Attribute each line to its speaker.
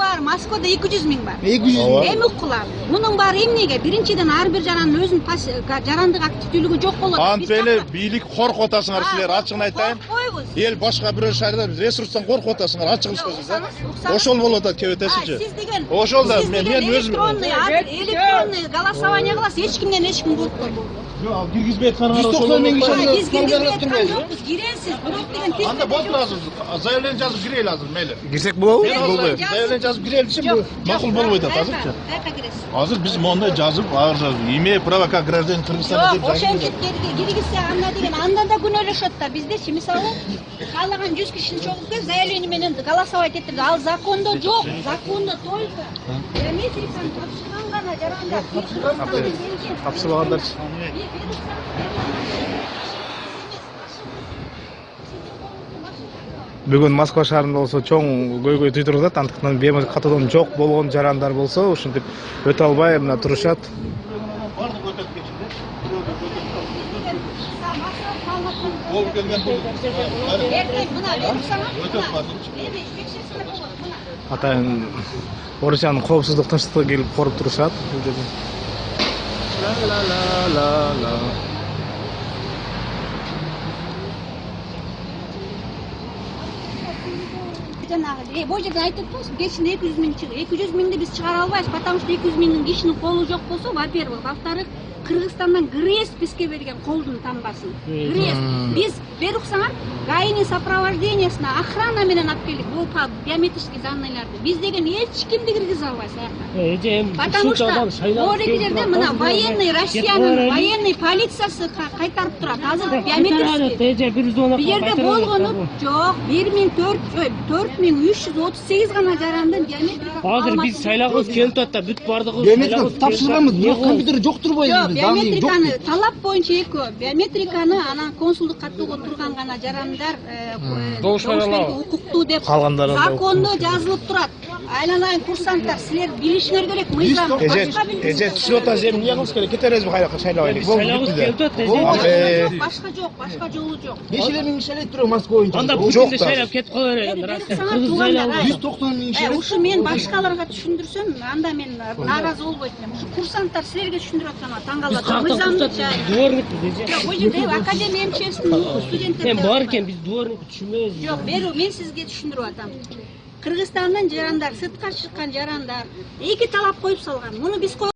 Speaker 1: баары Москвада 200 000 бар.
Speaker 2: 200 000.
Speaker 1: Эми укулар. Мунун баары эмнеге? Биринчиден ар бир жарандын өзүнүн жарандык активдүүлүгү жок болот.
Speaker 3: Антпеле бийлик коркуп атасыңар силер, ачыгын айтайын. Эл башка бирөө шаарда ресурстан коркуп атасыңар, ачыгын сөзүңүз. Ошол болуп атат кебетесичи.
Speaker 1: Сиз деген
Speaker 3: ошол да мен өзүм
Speaker 1: электронный голосование кыласыз, эч кимден эч ким коркпойт.
Speaker 3: Жок, киргизбей атканыңар ошол.
Speaker 2: 190 000 киши.
Speaker 1: Биз киргизбей аткан жокпуз, киресиз. Бирок деген тез.
Speaker 3: Анда болтурасыз. Заявление жазып кирели азыр, мейли.
Speaker 2: Кирсек болобу? Болбойт.
Speaker 3: Заявление жазып киреличи бу макул болбойт атат азырчы.
Speaker 1: Кайда киресиз?
Speaker 3: Азыр биз мондай жазып, агыр жазып, имея право как гражданин Кыргызстана деп
Speaker 1: Жок,
Speaker 3: жазып.
Speaker 1: ошентип киргизсе анда деген анда да күнөөлөшөт да. Биздечи мисалы каалаган 100 кишини чогултуп келип заявление менен голосовать этtirди. Ал закондо жок. Закондо только биометриканы тапшырган гана жарандар.
Speaker 2: Тапшырбагандарчы. Бүгүн Москва шаарында болсо чоң көйгөй түйдүрүп атат. Андыктан биометрик катуудан жок болгон жарандар болсо ушинтип өтө албай мына турушат.
Speaker 3: Болуп келген бул.
Speaker 2: Атайын Орусиянын коопсуздук тынчтыгы келип коруп турушат.
Speaker 1: Жанагы, бул жерде айтып атпайсызбы, кечинде 200 000 чыгып, 200 000ди биз чыгара албайбыз, потому что 200 000 кишинин колу жок болсо, во-первых, во-вторых, Кыргызстандан ГРЭС бизге берген колдун тамгасын. ГРЭС. Биз беруксаңар, ГАИнин сопровождениясына охрана менен алып келдик. Бул биометрический данныйларды. Биз деген эч кимди киргизе албайбыз аяка. Потому что бул жерде мына военный Россиянын военный полициясы кайтарып турат. Азыр биометрический. Бул жерде болгону жок, 4338 гана жарандын биометрика.
Speaker 4: Азыр биз сайлагыбыз келип атат да, бүт бардыгыбыз
Speaker 2: Биометрик тапшырганбыз, бирок компьютер жок турбайбы?
Speaker 1: Биометриканы талап боюнча экөө. Биометриканы анан консулдук каттоого турган гана жарандар укуктуу деп закондо жазылып турат. Айланайын курсанттар, силер билишиңер керек, мыйзам.
Speaker 2: Эже түшүп атасыз, эми эмне кылабыз керек? Кетербизби кайрака шайлабайлы?
Speaker 4: Сайлагыбыз келип атат,
Speaker 1: Башка жолу жок.
Speaker 2: Нечелер миң киши элек туруп Москва боюнча.
Speaker 4: анда бүгүн шайлап кетип кала берет. Россия Кыргыз сайлабы.
Speaker 2: 190 000 киши.
Speaker 1: Ушу мен башкаларга түшүндүрсөм, анда мен нааразы болбойт элем. Ушу курсанттар силерге түшүндүрүп аткан таңгалат. Мыйзамды
Speaker 4: Дворник деже.
Speaker 1: жок, бул жерде академия МЧСтин студенттери.
Speaker 4: Мен бар экен, биз дворникти түшүнбөйбүз.
Speaker 1: Жок, мен сизге түшүндүрүп атам. Кыргызстандын жарандар, сыртка чыккан жарандар эки талап коюп салган. Муну биз